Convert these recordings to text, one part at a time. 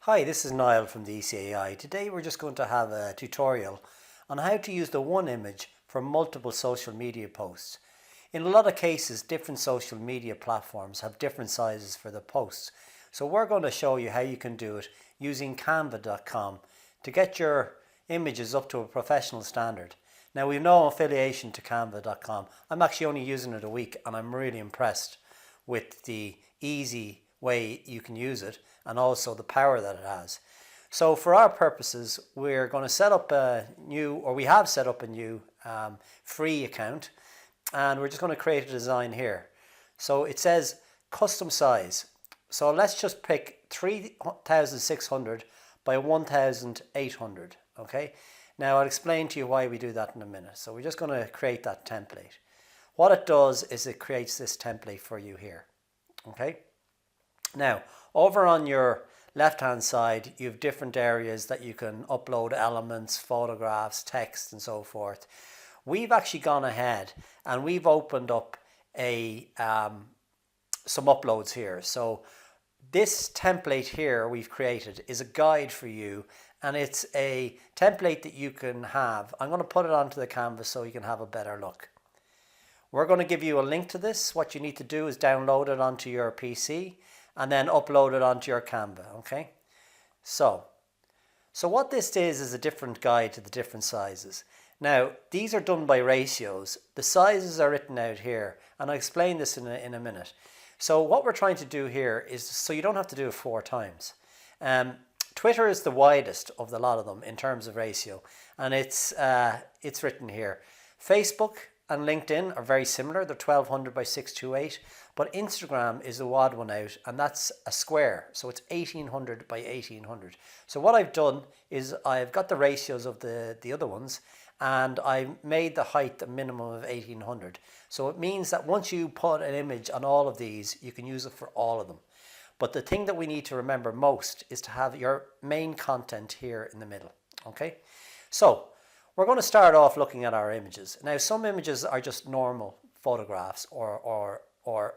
Hi, this is Niall from the ECAI. Today we're just going to have a tutorial on how to use the one image for multiple social media posts. In a lot of cases, different social media platforms have different sizes for the posts. So we're going to show you how you can do it using canva.com to get your images up to a professional standard. Now, we've no affiliation to canva.com. I'm actually only using it a week and I'm really impressed with the easy way you can use it and also the power that it has. So for our purposes, we're going to set up a new, or we have set up a new free account, and we're just going to create a design here. So it says custom size. So let's just pick 3600 by 1800. Okay. Now I'll explain to you why we do that in a minute. So we're just going to create that template. What it does is it creates this template for you here. Okay. Now, over on your left-hand side, you have different areas that you can upload elements, photographs, text, and so forth. We've actually gone ahead and we've opened up some uploads here. So this template here we've created is a guide for you, and it's a template that you can have. I'm going to put it onto the canvas so you can have a better look. We're going to give you a link to this. What you need to do is download it onto your PC and then upload it onto your Canva, okay? So what this is a different guide to the different sizes. Now, these are done by ratios. The sizes are written out here, and I'll explain this in a minute. So what we're trying to do here is, so you don't have to do it 4 times. Twitter is the widest of the lot of them in terms of ratio, and it's written here. Facebook and LinkedIn are very similar. They're 1200 by 628, but Instagram is the odd one out, and that's a square. So it's 1800 by 1800. So what I've done is I've got the ratios of the other ones, and I made the height a minimum of 1800. So it means that once you put an image on all of these, you can use it for all of them. But the thing that we need to remember most is to have your main content here in the middle. Okay, so we're going to start off looking at our images. Now, some images are just normal photographs or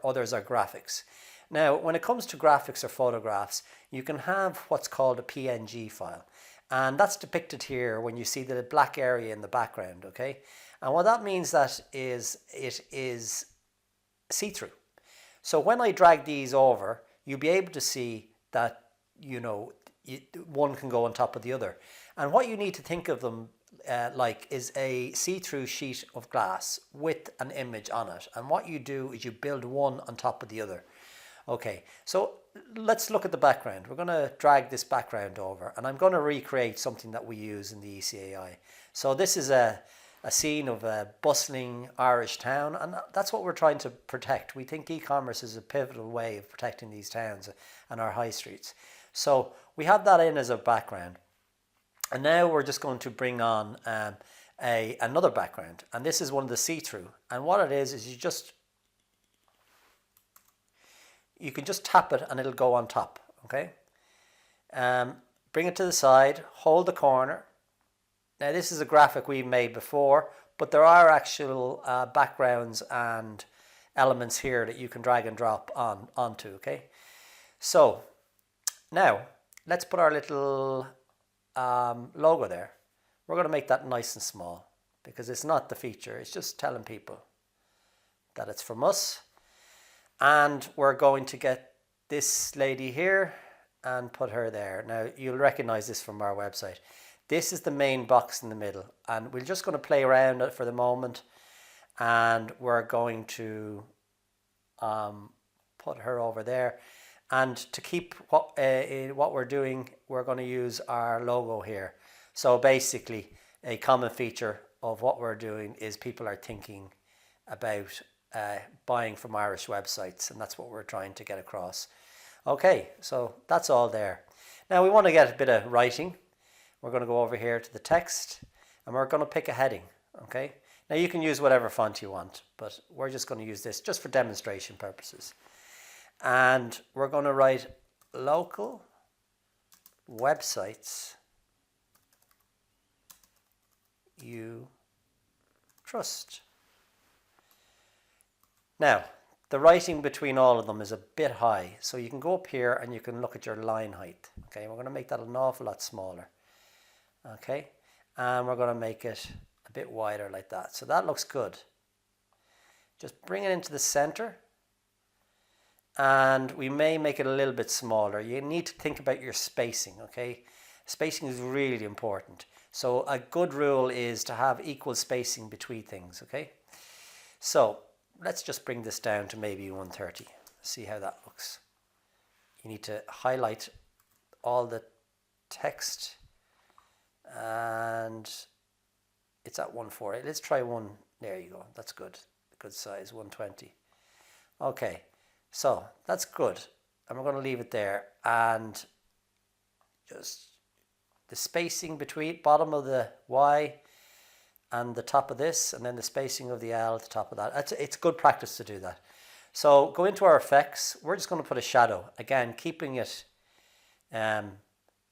others are graphics. Now, when it comes to graphics or photographs, you can have what's called a PNG file. And that's depicted here when you see the black area in the background, okay? And what that means that is it is see-through. So when I drag these over, you'll be able to see that, you know, one can go on top of the other. And what you need to think of them like is a see-through sheet of glass with an image on it, and what you do is you build one on top of the other. Okay, so let's look at the background. We're going to drag this background over, and I'm going to recreate something that we use in the ECAI. So this is a scene of a bustling Irish town, and that's what we're trying to protect. We think e-commerce is a pivotal way of protecting these towns and our high streets. So we have that in as a background. And now we're just going to bring on another background. And this is one of the see-through. And what it is you can just tap it and it'll go on top. Okay. Bring it to the side, hold the corner. Now this is a graphic we made before, but there are actual backgrounds and elements here that you can drag and drop onto. Okay. So now let's put our little logo there. We're going to make that nice and small because it's not the feature, it's just telling people that it's from us. And we're going to get this lady here and put her there. Now you'll recognize this from our website. This is the main box in the middle, and we're just going to play around it for the moment, and we're going to put her over there. And to keep what we're doing, we're going to use our logo here. So basically, a common feature of what we're doing is people are thinking about buying from Irish websites, and that's what we're trying to get across. Okay, so that's all there. Now we want to get a bit of writing. We're going to go over here to the text, and we're going to pick a heading. Okay. Now you can use whatever font you want, but we're just going to use this just for demonstration purposes. And we're going to write local websites you trust. Now, the writing between all of them is a bit high. So you can go up here and you can look at your line height. Okay, we're going to make that an awful lot smaller. Okay, and we're going to make it a bit wider like that. So that looks good. Just bring it into the center. And we may make it a little bit smaller. You need to think about your spacing, okay? Spacing is really important. So a good rule is to have equal spacing between things, okay? So let's just bring this down to maybe 130. See how that looks. You need to highlight all the text, and it's at 140. Let's try one. There you go. That's good. Good size, 120. Okay, so that's good. And we're going to leave it there. And just the spacing between bottom of the Y and the top of this, and then the spacing of the L at the top of that. It's good practice to do that. So go into our effects. We're just going to put a shadow. Again, keeping it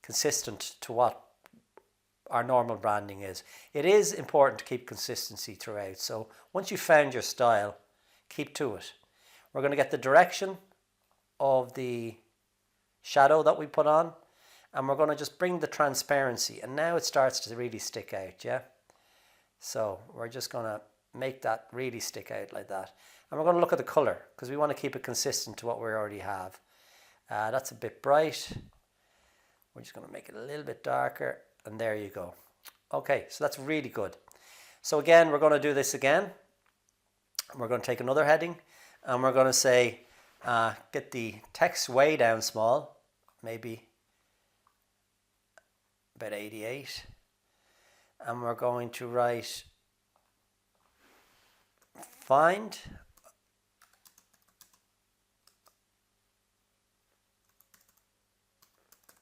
consistent to what our normal branding is. It is important to keep consistency throughout. So once you've found your style, keep to it. We're going to get the direction of the shadow that we put on, and we're going to just bring the transparency, and now it starts to really stick out, yeah? So we're just going to make that really stick out like that. And we're going to look at the color, because we want to keep it consistent to what we already have. That's a bit bright. We're just going to make it a little bit darker, and there you go. Okay, so that's really good. So again, we're going to do this again. We're going to take another heading, and we're going to say, get the text way down small, maybe about 88. And we're going to write find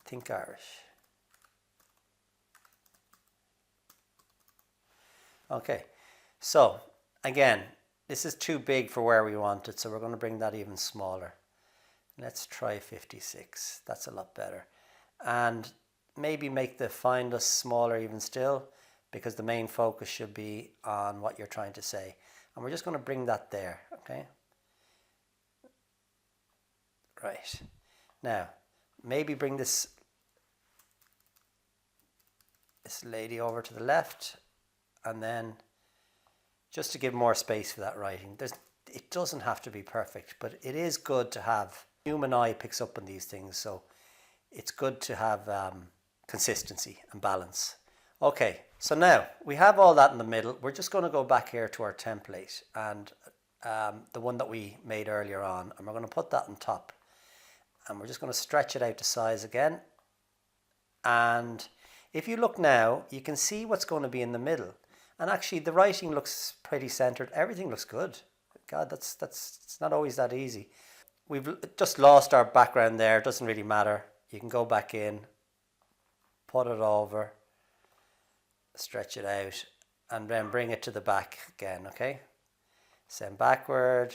Think Irish. Okay, so again, this is too big for where we want it, so we're going to bring that even smaller. Let's try 56. That's a lot better. And maybe make the find us smaller even still, because the main focus should be on what you're trying to say. And we're just going to bring that there, okay? Right. Now, maybe bring this lady over to the left, and then just to give more space for that writing. It doesn't have to be perfect, but it is good to have, human eye picks up on these things, so it's good to have consistency and balance. Okay, so now we have all that in the middle. We're just going to go back here to our template, and the one that we made earlier on, and we're going to put that on top, and we're just going to stretch it out to size again. And if you look now, you can see what's going to be in the middle. And actually the writing looks pretty centered. Everything looks good. God, it's not always that easy. We've just lost our background there. It doesn't really matter. You can go back in, put it over, stretch it out, and then bring it to the back again, okay? Send backward,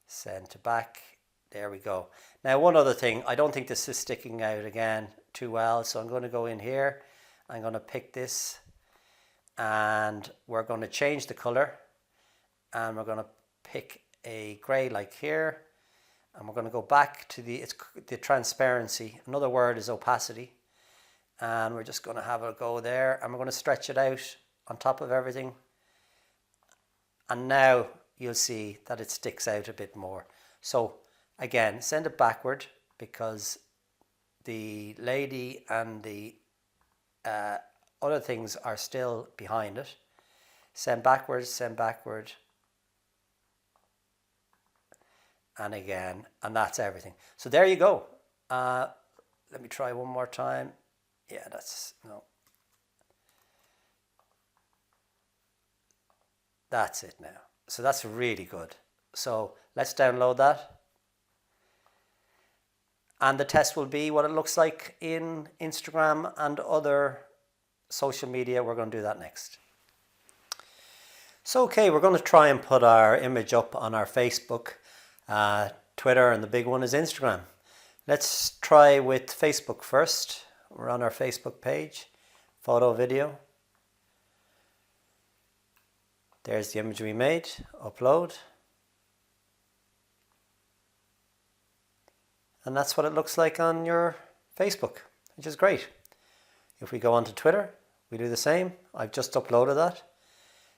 send to back. There we go. Now, one other thing. I don't think this is sticking out again too well, so I'm going to go in here. I'm going to pick this, and we're going to change the color, and we're going to pick a grey like here, and we're going to go back to the transparency. Another word is opacity, and we're just going to have a go there, and we're going to stretch it out on top of everything, and now you'll see that it sticks out a bit more. So again, send it backward, because the lady and the other things are still behind it. Send backwards, and again, and that's everything. So there you go. Let me try one more time. Yeah, no. That's it now. So that's really good. So let's download that. And the test will be what it looks like in Instagram and other social media. We're going to do that next. So, okay, we're going to try and put our image up on our Facebook, Twitter, and the big one is Instagram. Let's try with Facebook first. We're on our Facebook page, photo, video. There's the image we made, upload. And that's what it looks like on your Facebook, which is great. If we go on to Twitter, we do the same. I've just uploaded that.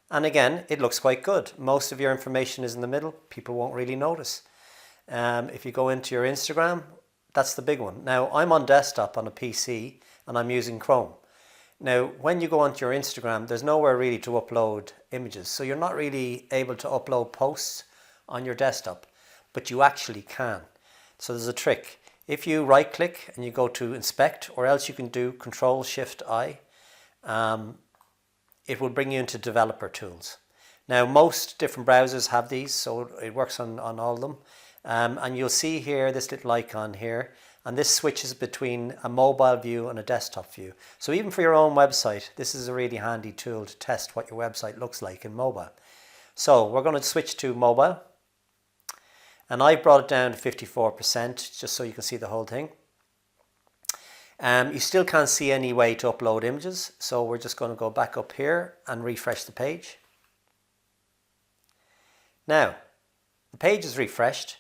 And again, it looks quite good. Most of your information is in the middle. People won't really notice. If you go into your Instagram, that's the big one. Now, I'm on desktop on a PC and I'm using Chrome. Now, when you go onto your Instagram, there's nowhere really to upload images. So you're not really able to upload posts on your desktop, but you actually can. So there's a trick. If you right click and you go to inspect, or else you can do Control-Shift-I, it will bring you into developer tools. Now, most different browsers have these, so it works on all of them. And you'll see here this little icon here, and this switches between a mobile view and a desktop view. So even for your own website, this is a really handy tool to test what your website looks like in mobile. So we're going to switch to mobile, and I brought it down to 54% just so you can see the whole thing. You still can't see any way to upload images, so we're just going to go back up here and refresh the page. Now, the page is refreshed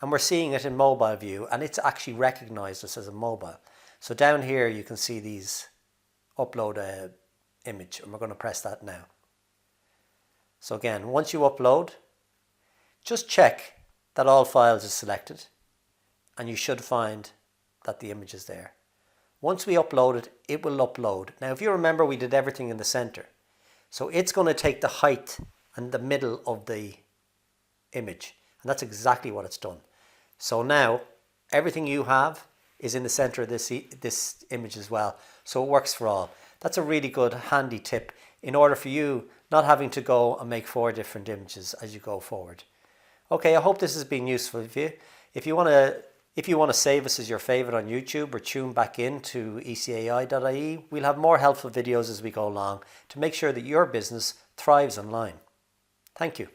and we're seeing it in mobile view, and it's actually recognized us as a mobile. So down here you can see these upload a image, and we're going to press that now. So again, once you upload, just check that all files are selected and you should find that the image is there. Once we upload it, it will upload. Now, if you remember, we did everything in the center. So it's going to take the height and the middle of the image. And that's exactly what it's done. So now, everything you have is in the center of this image as well. So it works for all. That's a really good, handy tip in order for you not having to go and make 4 different images as you go forward. Okay, I hope this has been useful for you. If you want to save us as your favorite on YouTube or tune back in to ecai.ie, we'll have more helpful videos as we go along to make sure that your business thrives online. Thank you.